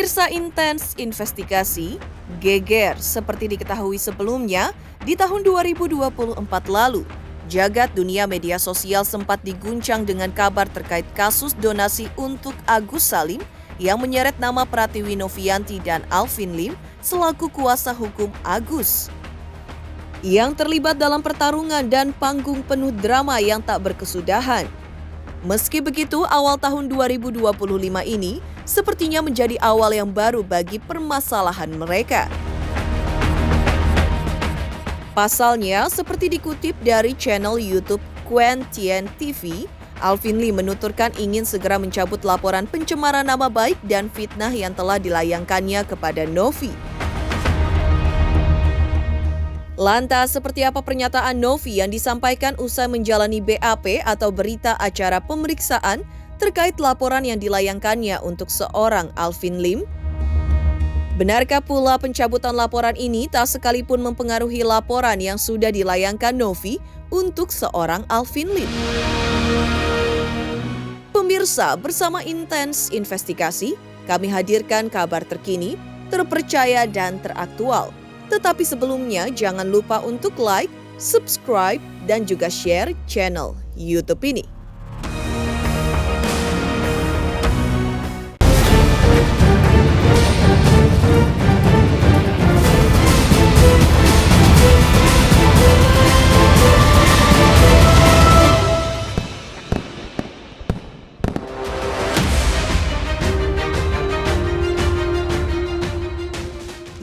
Pemirsa Intens Investigasi, geger seperti diketahui sebelumnya di tahun 2024 lalu. Jagat dunia media sosial sempat diguncang dengan kabar terkait kasus donasi untuk Agus Salim yang menyeret nama Pratiwi Novianti dan Alvin Lim selaku kuasa hukum Agus. Yang terlibat dalam pertarungan dan panggung penuh drama yang tak berkesudahan. Meski begitu, awal tahun 2025 ini sepertinya menjadi awal yang baru bagi permasalahan mereka. Pasalnya, seperti dikutip dari channel YouTube Quentien TV, Alvin Lim menuturkan ingin segera mencabut laporan pencemaran nama baik dan fitnah yang telah dilayangkannya kepada Novi. Lantas, seperti apa pernyataan Novi yang disampaikan usai menjalani BAP atau berita acara pemeriksaan terkait laporan yang dilayangkannya untuk seorang Alvin Lim? Benarkah pula pencabutan laporan ini tak sekalipun mempengaruhi laporan yang sudah dilayangkan Novi untuk seorang Alvin Lim? Pemirsa, bersama Intens Investigasi, kami hadirkan kabar terkini, terpercaya dan teraktual. Tetapi sebelumnya jangan lupa untuk like, subscribe, dan juga share channel YouTube ini.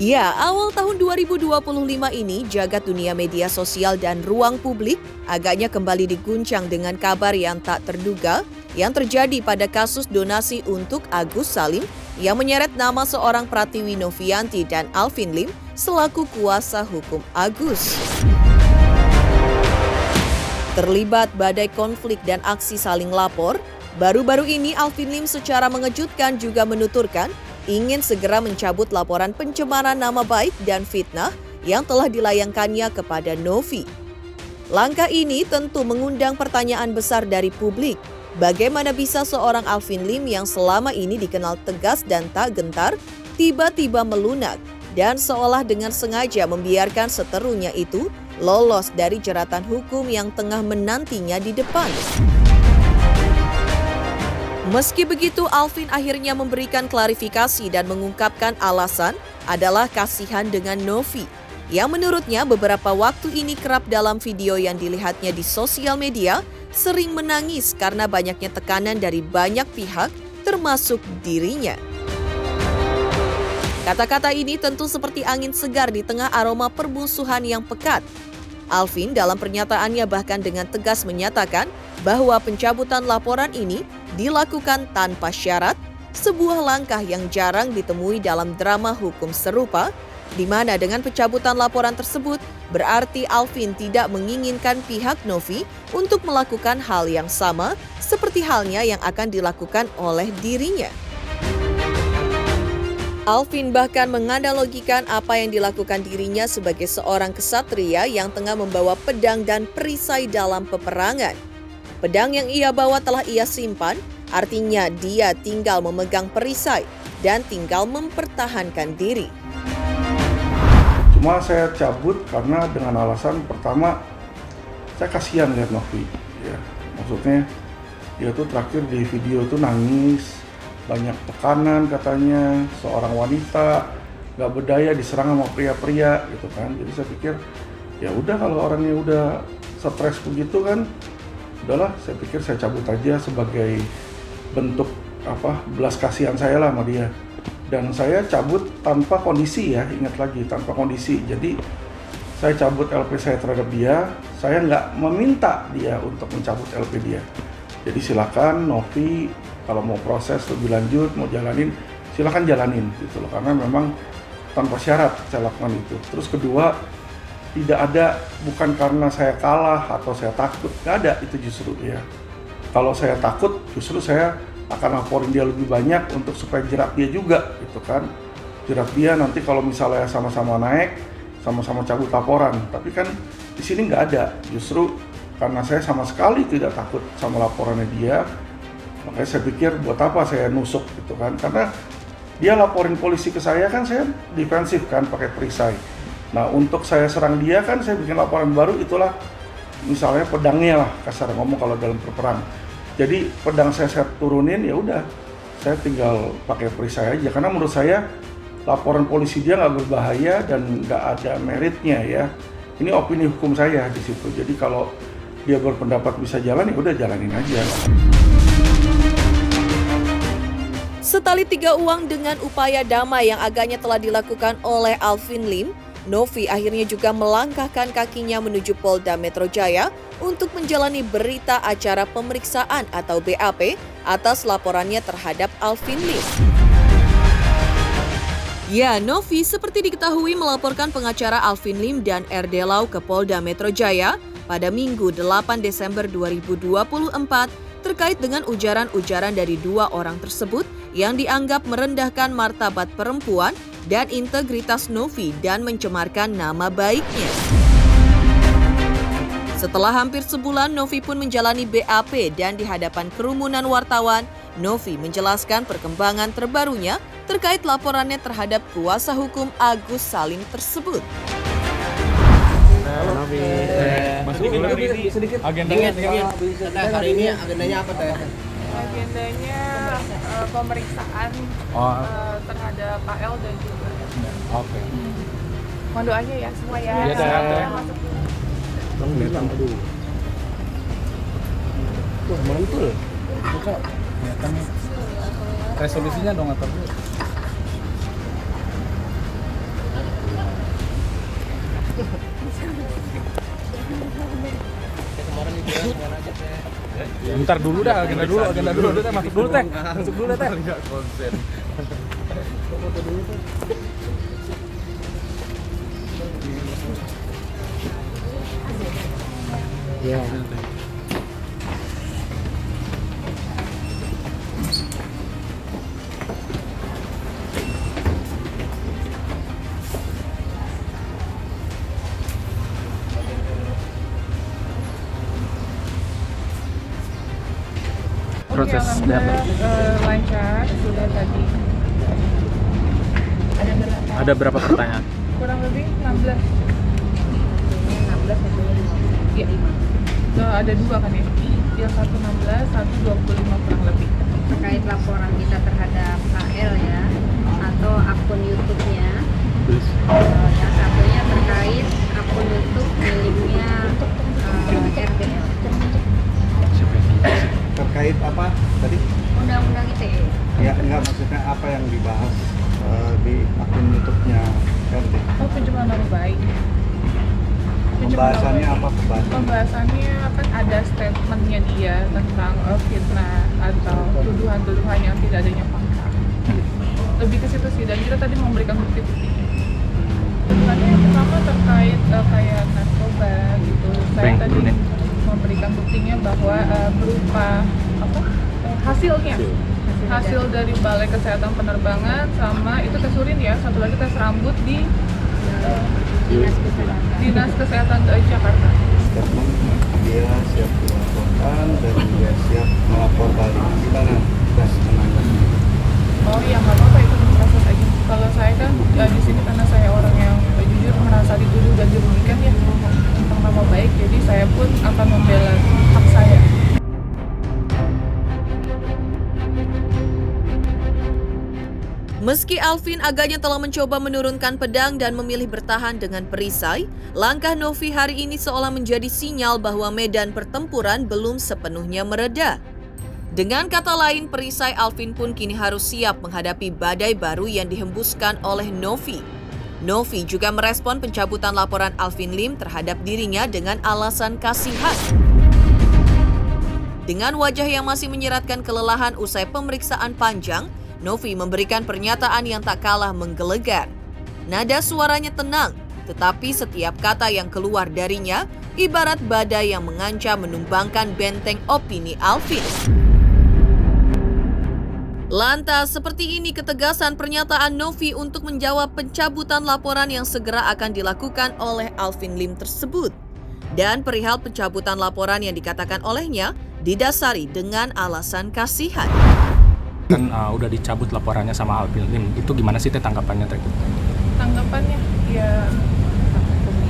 Ya, awal tahun 2025 ini jagat dunia media sosial dan ruang publik agaknya kembali diguncang dengan kabar yang tak terduga yang terjadi pada kasus donasi untuk Agus Salim yang menyeret nama seorang Pratiwi Novianti dan Alvin Lim selaku kuasa hukum Agus. Terlibat badai konflik dan aksi saling lapor, baru-baru ini Alvin Lim secara mengejutkan juga menuturkan ingin segera mencabut laporan pencemaran nama baik dan fitnah yang telah dilayangkannya kepada Novi. Langkah ini tentu mengundang pertanyaan besar dari publik. Bagaimana bisa seorang Alvin Lim yang selama ini dikenal tegas dan tak gentar, tiba-tiba melunak dan seolah dengan sengaja membiarkan seterunya itu lolos dari jeratan hukum yang tengah menantinya di depan. Meski begitu, Alvin akhirnya memberikan klarifikasi dan mengungkapkan alasan adalah kasihan dengan Novi, yang menurutnya beberapa waktu ini kerap dalam video yang dilihatnya di sosial media sering menangis karena banyaknya tekanan dari banyak pihak, termasuk dirinya. Kata-kata ini tentu seperti angin segar di tengah aroma permusuhan yang pekat. Alvin dalam pernyataannya bahkan dengan tegas menyatakan bahwa pencabutan laporan ini dilakukan tanpa syarat, sebuah langkah yang jarang ditemui dalam drama hukum serupa, di mana dengan pencabutan laporan tersebut berarti Alvin tidak menginginkan pihak Novi untuk melakukan hal yang sama seperti halnya yang akan dilakukan oleh dirinya. Alvin bahkan menganalogikan apa yang dilakukan dirinya sebagai seorang kesatria yang tengah membawa pedang dan perisai dalam peperangan. Pedang yang ia bawa telah ia simpan, artinya dia tinggal memegang perisai dan tinggal mempertahankan diri. Cuma saya cabut karena dengan alasan pertama, saya kasihan lihat Novi. Ya, maksudnya dia tuh terakhir di video tuh nangis, banyak tekanan katanya, seorang wanita gak berdaya diserang sama pria-pria gitu kan. Jadi saya pikir ya udah kalau orangnya udah stres begitu kan, udahlah saya pikir saya cabut aja sebagai bentuk belas kasihan saya lah sama dia. Dan saya cabut tanpa kondisi ya, ingat lagi tanpa kondisi. Jadi saya cabut LP saya terhadap dia, saya nggak meminta dia untuk mencabut LP dia. Jadi silakan Novi kalau mau proses lebih lanjut, mau jalanin, silakan jalanin gitu loh. Karena memang tanpa syarat saya lakukan itu. Terus kedua, tidak ada, bukan karena saya kalah atau saya takut, nggak ada itu justru ya. Kalau saya takut, justru saya akan laporin dia lebih banyak untuk supaya jerat dia juga gitu kan. Jerat dia nanti kalau misalnya sama-sama naik, sama-sama cabut laporan. Tapi kan di sini nggak ada, justru karena saya sama sekali tidak takut sama laporannya dia, makanya saya pikir buat apa saya nusuk gitu kan. Karena dia laporin polisi ke saya kan saya defensif kan pakai perisai. Nah untuk saya serang dia kan saya bikin laporan baru, itulah misalnya pedangnya lah kasar ngomong kalau dalam berperang. Jadi pedang saya turunin, ya udah saya tinggal pakai perisai aja karena menurut saya laporan polisi dia nggak berbahaya dan nggak ada meritnya ya. Ini opini hukum saya di situ. Jadi kalau dia berpendapat bisa jalan, ya udah jalanin aja. Setali tiga uang dengan upaya damai yang agaknya telah dilakukan oleh Alvin Lim, Novi akhirnya juga melangkahkan kakinya menuju Polda Metro Jaya untuk menjalani berita acara pemeriksaan atau BAP atas laporannya terhadap Alvin Lim. Ya, Novi seperti diketahui melaporkan pengacara Alvin Lim dan RD Lau ke Polda Metro Jaya pada Minggu 8 Desember 2024 terkait dengan ujaran-ujaran dari dua orang tersebut yang dianggap merendahkan martabat perempuan dan integritas Novi dan mencemarkan nama baiknya. Setelah hampir sebulan, Novi pun menjalani BAP dan di hadapan kerumunan wartawan, Novi menjelaskan perkembangan terbarunya terkait laporannya terhadap kuasa hukum Agus Salim tersebut. Novi. Masuk hari ini agendanya Hari ini agendanya apa teh? Agendanya pemeriksaan terhadap Pak L dan juga. Oke. Mohon doanya ya semua ya. Iya, Teh. Masuk dulu. Bang datang dulu. Wah, mantul. Buka. Kelihatan nih. Resolusinya dong atau bu? Kemarin itu kemana aja teh? Bentar dulu dah, agenda dulu teh, masuk dulu teh. Masuk dulu teh. Enggak konsen. Foto dulu teh. Ya. Proses Alhamdulillah, lancar sudah tadi. Ada berapa? Ada berapa pertanyaan? Kurang lebih 16. 16 atau 5? Iya. Ada dua kan ya? Yang satu 16, satu 25 kurang lebih. Terkait laporan kita terhadap KL ya, atau akun YouTube-nya. Yang satunya terkait akun YouTube miliknya RDL. Terkait apa tadi? Undang-undang ITE. Ya enggak, maksudnya apa yang dibahas di akun YouTube-nya RD? Oh, pencemaran nama baik. Pembahasannya apa Pembahasannya kan ada statementnya dia tentang fitnah atau tuduhan-tuduhan yang tidak adanya fakta. Lebih ke situ sih, dan kita tadi memberikan bukti-buktinya. Tuduhannya yang pertama terkait kayak narkoba gitu. Saya tadi memberikan buktinya bahwa berupa hasilnya. Hasil dari Balai Kesehatan Penerbangan sama itu tes urin ya, satu lagi tes rambut di Dinas Kesehatan DKI Jakarta. statement dia siap dilaporkan dan dia siap melapor balik. Gimana tes menanggapnya? Oh iya, nggak apa-apa, itu proses aja. Kalau saya kan di sini karena saya orang yang jujur merasa dituduh dan dirugikan ya tentang nama baik, jadi saya pun akan membela hak saya. Meski Alvin agaknya telah mencoba menurunkan pedang dan memilih bertahan dengan perisai, langkah Novi hari ini seolah menjadi sinyal bahwa medan pertempuran belum sepenuhnya mereda. Dengan kata lain, perisai Alvin pun kini harus siap menghadapi badai baru yang dihembuskan oleh Novi. Novi juga merespon pencabutan laporan Alvin Lim terhadap dirinya dengan alasan kasihan. Dengan wajah yang masih menyiratkan kelelahan usai pemeriksaan panjang, Novi memberikan pernyataan yang tak kalah menggelegar. Nada suaranya tenang, tetapi setiap kata yang keluar darinya ibarat badai yang mengancam menumbangkan benteng opini Alvin. Lantas, seperti ini ketegasan pernyataan Novi untuk menjawab pencabutan laporan yang segera akan dilakukan oleh Alvin Lim tersebut. Dan perihal pencabutan laporan yang dikatakan olehnya didasari dengan alasan kasihan. kan udah dicabut laporannya sama Alvin Lim. Itu gimana sih Teh tanggapannya Teh? Tanggapannya ya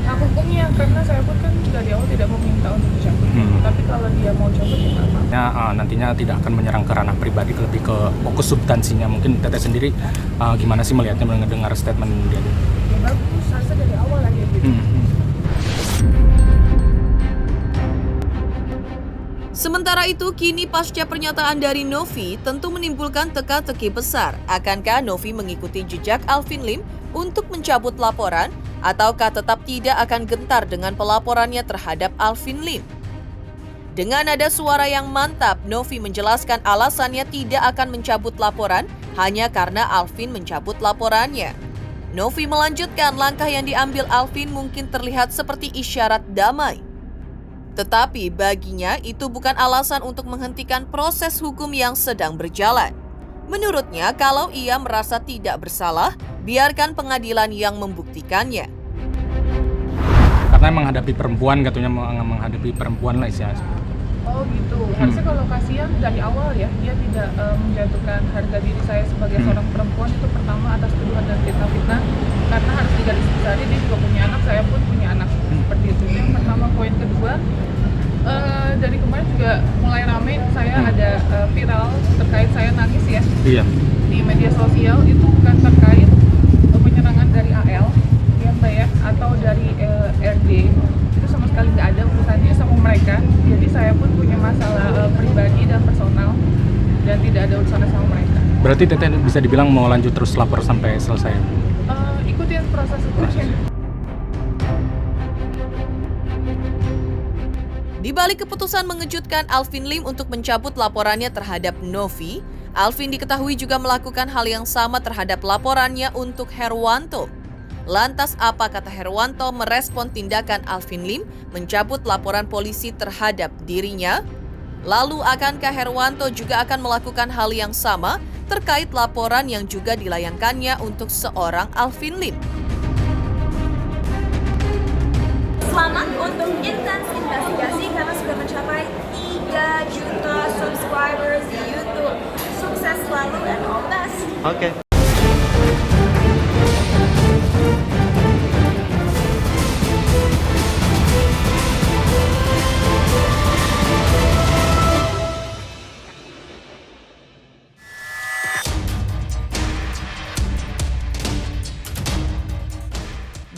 hak hukumnya, karena saya pun kan dari awal tidak meminta untuk dicabut. Tapi kalau dia mau cabut ya nggak apa-apa. Nantinya tidak akan menyerang ke ranah pribadi, lebih ke fokus substansinya. Mungkin Teteh sendiri gimana sih melihatnya mendengar statement dia? Ya bagus, harusnya dari awal aja gitu. Sementara itu, kini pasca pernyataan dari Novi tentu menimbulkan teka-teki besar. Akankah Novi mengikuti jejak Alvin Lim untuk mencabut laporan, ataukah tetap tidak akan gentar dengan pelaporannya terhadap Alvin Lim? Dengan nada suara yang mantap, Novi menjelaskan alasannya tidak akan mencabut laporan hanya karena Alvin mencabut laporannya. Novi melanjutkan langkah yang diambil Alvin mungkin terlihat seperti isyarat damai. Tetapi baginya itu bukan alasan untuk menghentikan proses hukum yang sedang berjalan. Menurutnya, kalau ia merasa tidak bersalah, biarkan pengadilan yang membuktikannya. Karena menghadapi perempuan, katanya menghadapi perempuan lah istilahnya. Oh gitu, harusnya kalau kasihan dari awal ya, dia tidak menjatuhkan harga diri saya sebagai seorang perempuan itu pertama atas tuduhan dan fitnah, karena harus digarisbawahi dia juga punya anak, saya pun punya anak, seperti itu. Yang pertama. Poin kedua, dari kemarin juga mulai ramai saya ada viral terkait saya nangis ya di media sosial, itu bukan terkait penyerangan dari AL ya Mbak ya, atau dari RD, itu sama sekali nggak ada urusannya sama mereka. Jadi saya pun punya masalah pribadi dan personal dan tidak ada urusannya sama mereka. Berarti Teteh bisa dibilang mau lanjut terus lapor sampai selesai? Ikutin proses hukumnya. Di balik keputusan mengejutkan Alvin Lim untuk mencabut laporannya terhadap Novi, Alvin diketahui juga melakukan hal yang sama terhadap laporannya untuk Herwanto. Lantas apa kata Herwanto merespon tindakan Alvin Lim mencabut laporan polisi terhadap dirinya? Lalu akankah Herwanto juga akan melakukan hal yang sama terkait laporan yang juga dilayangkannya untuk seorang Alvin Lim? Selamat untuk Intens Investigasi karena sudah mencapai 3 juta subscribers di YouTube. Sukses selalu and all the best. Oke.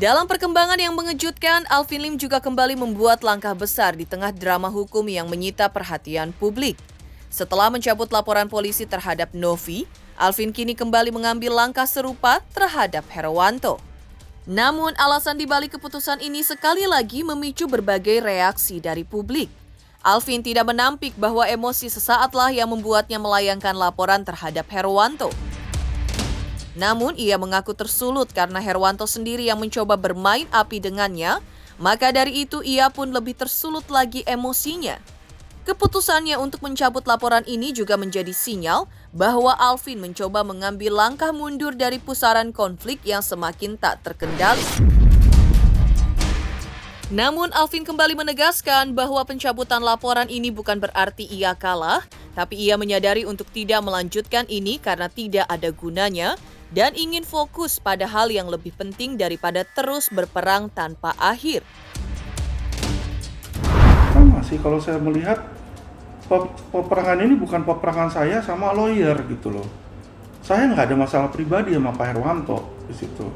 Dalam perkembangan yang mengejutkan, Alvin Lim juga kembali membuat langkah besar di tengah drama hukum yang menyita perhatian publik. Setelah mencabut laporan polisi terhadap Novi, Alvin kini kembali mengambil langkah serupa terhadap Herwanto. Namun, alasan dibalik keputusan ini sekali lagi memicu berbagai reaksi dari publik. Alvin tidak menampik bahwa emosi sesaatlah yang membuatnya melayangkan laporan terhadap Herwanto. Namun, ia mengaku tersulut karena Herwanto sendiri yang mencoba bermain api dengannya, maka dari itu ia pun lebih tersulut lagi emosinya. Keputusannya untuk mencabut laporan ini juga menjadi sinyal bahwa Alvin mencoba mengambil langkah mundur dari pusaran konflik yang semakin tak terkendali. Namun, Alvin kembali menegaskan bahwa pencabutan laporan ini bukan berarti ia kalah, tapi ia menyadari untuk tidak melanjutkan ini karena tidak ada gunanya, dan ingin fokus pada hal yang lebih penting daripada terus berperang tanpa akhir. Sama sih kalau saya melihat peperangan ini bukan peperangan saya sama lawyer gitu loh. Saya nggak ada masalah pribadi sama Pak Herwanto di situ.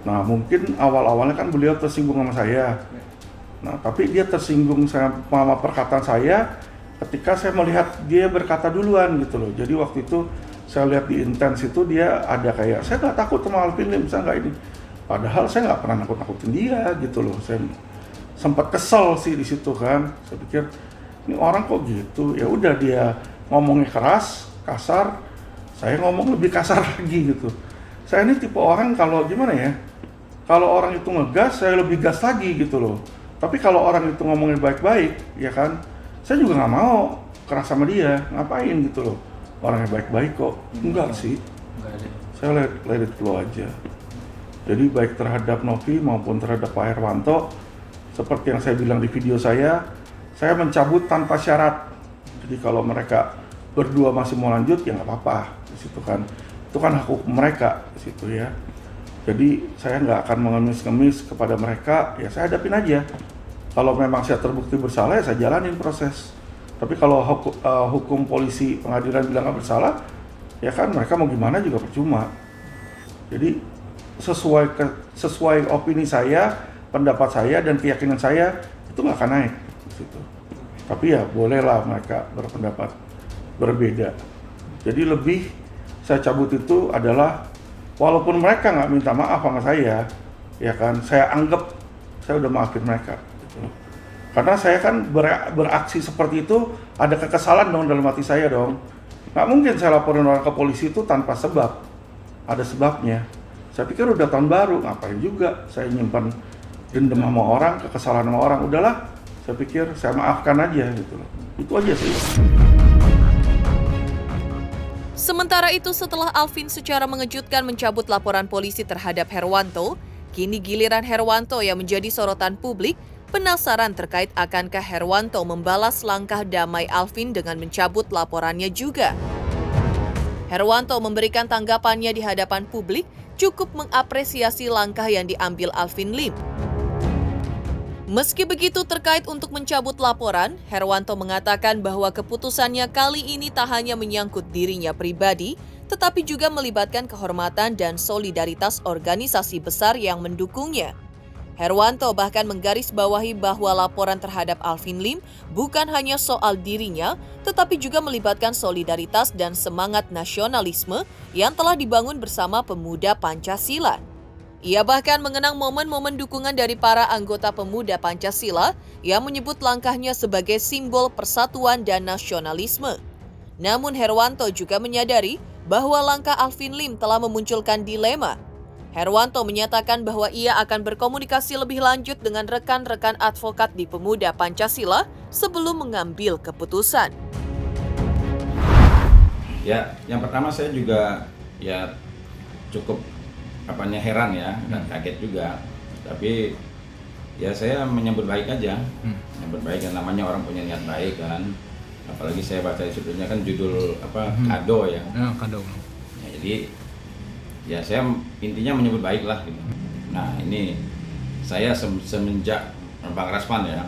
Nah mungkin awal-awalnya kan beliau tersinggung sama saya. Nah tapi dia tersinggung sama perkataan saya ketika saya melihat dia berkata duluan gitu loh. Jadi waktu itu saya lihat di Intens itu dia ada kayak, saya nggak takut sama Alvin Lim, saya nggak ini. Padahal saya nggak pernah nakut-nakutin dia gitu loh. Saya sempat kesel sih di situ kan. Saya pikir ini orang kok gitu. Ya udah dia ngomongnya keras, kasar. Saya ngomong lebih kasar lagi gitu. Saya ini tipe orang kalau gimana ya? Kalau orang itu ngegas, saya lebih gas lagi gitu loh. Tapi kalau orang itu ngomongnya baik-baik, ya kan? Saya juga nggak mau keras sama dia. Ngapain gitu loh? Orangnya baik-baik kok. Enggak sih. Saya let it flow aja. Jadi baik terhadap Novi maupun terhadap Pak Herwanto, seperti yang saya bilang di video saya mencabut tanpa syarat. Jadi kalau mereka berdua masih mau lanjut ya nggak apa-apa di situ kan. Itu kan hak hukum mereka di situ ya. Jadi saya nggak akan mengemis-ngemis kepada mereka, ya saya hadapin aja. Kalau memang saya terbukti bersalah ya saya jalanin proses. Tapi kalau hukum polisi pengadilan bilang nggak bersalah, ya kan mereka mau gimana juga percuma. Jadi sesuai opini saya, pendapat saya dan keyakinan saya itu nggak akan naik gitu. Tapi ya bolehlah mereka berpendapat berbeda. Jadi lebih saya cabut itu adalah walaupun mereka nggak minta maaf sama saya, ya kan saya anggap saya udah maafin mereka. Gitu. Karena saya kan beraksi seperti itu ada kekesalan dong dalam hati saya dong. Nggak mungkin saya laporin orang ke polisi itu tanpa sebab. Ada sebabnya. Saya pikir udah tahun baru, ngapain juga saya nyimpan dendam sama orang, kekesalan sama orang. Udahlah, saya pikir saya maafkan aja gitu loh. Itu aja sih. Sementara itu setelah Alvin secara mengejutkan mencabut laporan polisi terhadap Herwanto, kini giliran Herwanto yang menjadi sorotan publik penasaran terkait akankah Herwanto membalas langkah damai Alvin dengan mencabut laporannya juga. Herwanto memberikan tanggapannya di hadapan publik cukup mengapresiasi langkah yang diambil Alvin Lim. Meski begitu terkait untuk mencabut laporan, Herwanto mengatakan bahwa keputusannya kali ini tak hanya menyangkut dirinya pribadi, tetapi juga melibatkan kehormatan dan solidaritas organisasi besar yang mendukungnya. Herwanto bahkan menggarisbawahi bahwa laporan terhadap Alvin Lim bukan hanya soal dirinya, tetapi juga melibatkan solidaritas dan semangat nasionalisme yang telah dibangun bersama pemuda Pancasila. Ia bahkan mengenang momen-momen dukungan dari para anggota pemuda Pancasila yang menyebut langkahnya sebagai simbol persatuan dan nasionalisme. Namun Herwanto juga menyadari bahwa langkah Alvin Lim telah memunculkan dilema. Herwanto menyatakan bahwa ia akan berkomunikasi lebih lanjut dengan rekan-rekan advokat di Pemuda Pancasila sebelum mengambil keputusan. Ya, yang pertama saya juga ya cukup heran ya dan kaget juga. Tapi ya saya menyambut baik aja. Menyambut baik, kan namanya orang punya niat baik kan. Apalagi saya baca di situnya kan judul kado ya. Kado. Ya, jadi ya saya intinya menyebut baik lah gitu. Nah ini saya semenjak Bang Rasman ya,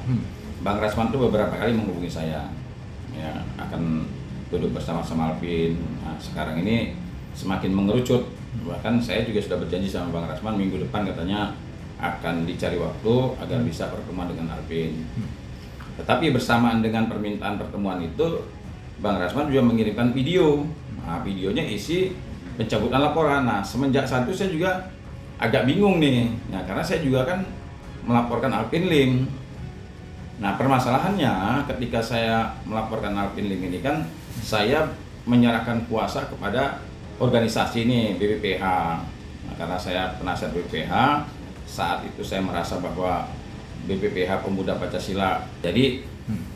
Bang Rasman tuh beberapa kali menghubungi saya, ya akan duduk bersama-sama Alvin. Nah sekarang ini semakin mengerucut, bahkan saya juga sudah berjanji sama Bang Rasman minggu depan katanya akan dicari waktu agar bisa pertemuan dengan Alvin. Tetapi bersamaan dengan permintaan pertemuan itu, Bang Rasman juga mengirimkan video. Nah videonya isi pencabutan laporan. Nah semenjak saat itu saya juga agak bingung nih, nah karena saya juga kan melaporkan Alvin Lim. Nah permasalahannya ketika saya melaporkan Alvin Lim ini kan saya menyerahkan kuasa kepada organisasi ini BPPH. Nah, karena saya penasihat BPPH, saat itu saya merasa bahwa BPPH Pemuda Pancasila. Jadi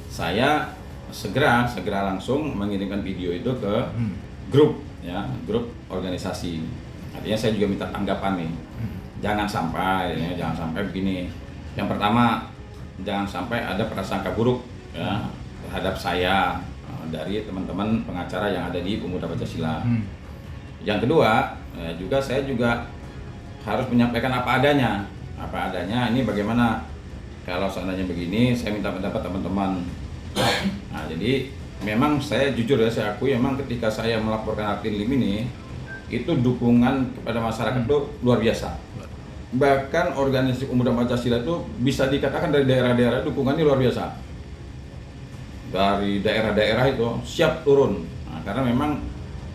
saya segera langsung mengirimkan video itu ke grup organisasi. Artinya saya juga minta tanggapan nih. Jangan sampai begini. Yang pertama, jangan sampai ada prasangka buruk ya terhadap saya dari teman-teman pengacara yang ada di Pemuda Pancasila. Yang kedua, juga saya juga harus menyampaikan apa adanya. Apa adanya ini bagaimana kalau seandainya begini, saya minta pendapat teman-teman. Nah, jadi memang saya jujur ya, saya akui memang ketika saya melaporkan Alvin Lim ini, itu dukungan kepada masyarakat itu luar biasa. Bahkan organisasi Pemuda Pancasila itu bisa dikatakan dari daerah-daerah dukungannya luar biasa. Dari daerah-daerah itu siap turun. Nah, karena memang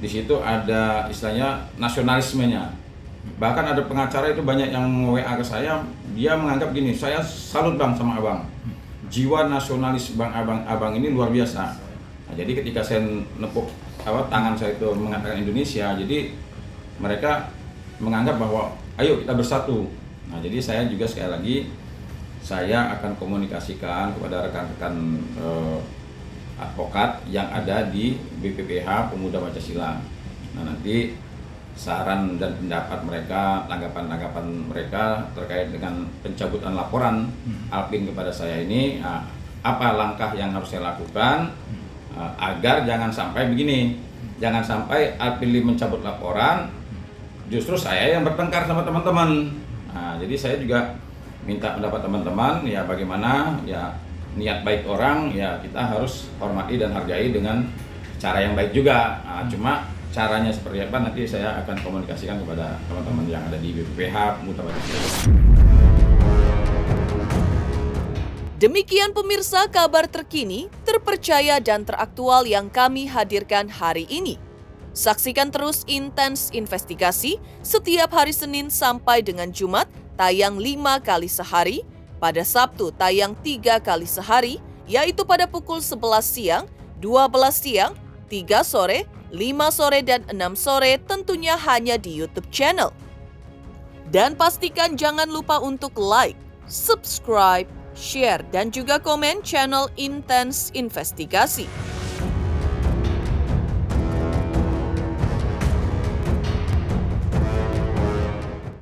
di situ ada istilahnya nasionalismenya. Bahkan ada pengacara itu banyak yang WA ke saya, dia menganggap gini, saya salut Bang sama Abang. Jiwa nasionalis abang ini luar biasa. Nah, jadi ketika saya nepuk tangan saya itu mengatakan Indonesia, jadi mereka menganggap bahwa ayo kita bersatu. Nah, jadi saya juga sekali lagi saya akan komunikasikan kepada rekan-rekan advokat yang ada di BPPH Pemuda Pancasila. Nah, nanti saran dan pendapat mereka, tanggapan-tanggapan mereka terkait dengan pencabutan laporan Alvin kepada saya ini, apa langkah yang harus saya lakukan agar jangan sampai begini, jangan sampai pilih mencabut laporan, justru saya yang bertengkar sama teman-teman. Nah, jadi saya juga minta pendapat teman-teman, ya bagaimana ya niat baik orang, ya kita harus hormati dan hargai dengan cara yang baik juga. Nah, cuma caranya seperti apa nanti saya akan komunikasikan kepada teman-teman yang ada di BPPH Mutabaris. Demikian pemirsa kabar terkini, terpercaya dan teraktual yang kami hadirkan hari ini. Saksikan terus Intens Investigasi setiap hari Senin sampai dengan Jumat tayang 5 kali sehari, pada Sabtu tayang 3 kali sehari, yaitu pada pukul 11 siang, 12 siang, 3 sore, 5 sore, dan 6 sore tentunya hanya di YouTube channel. Dan pastikan jangan lupa untuk like, subscribe, share, dan juga komen channel Intens Investigasi.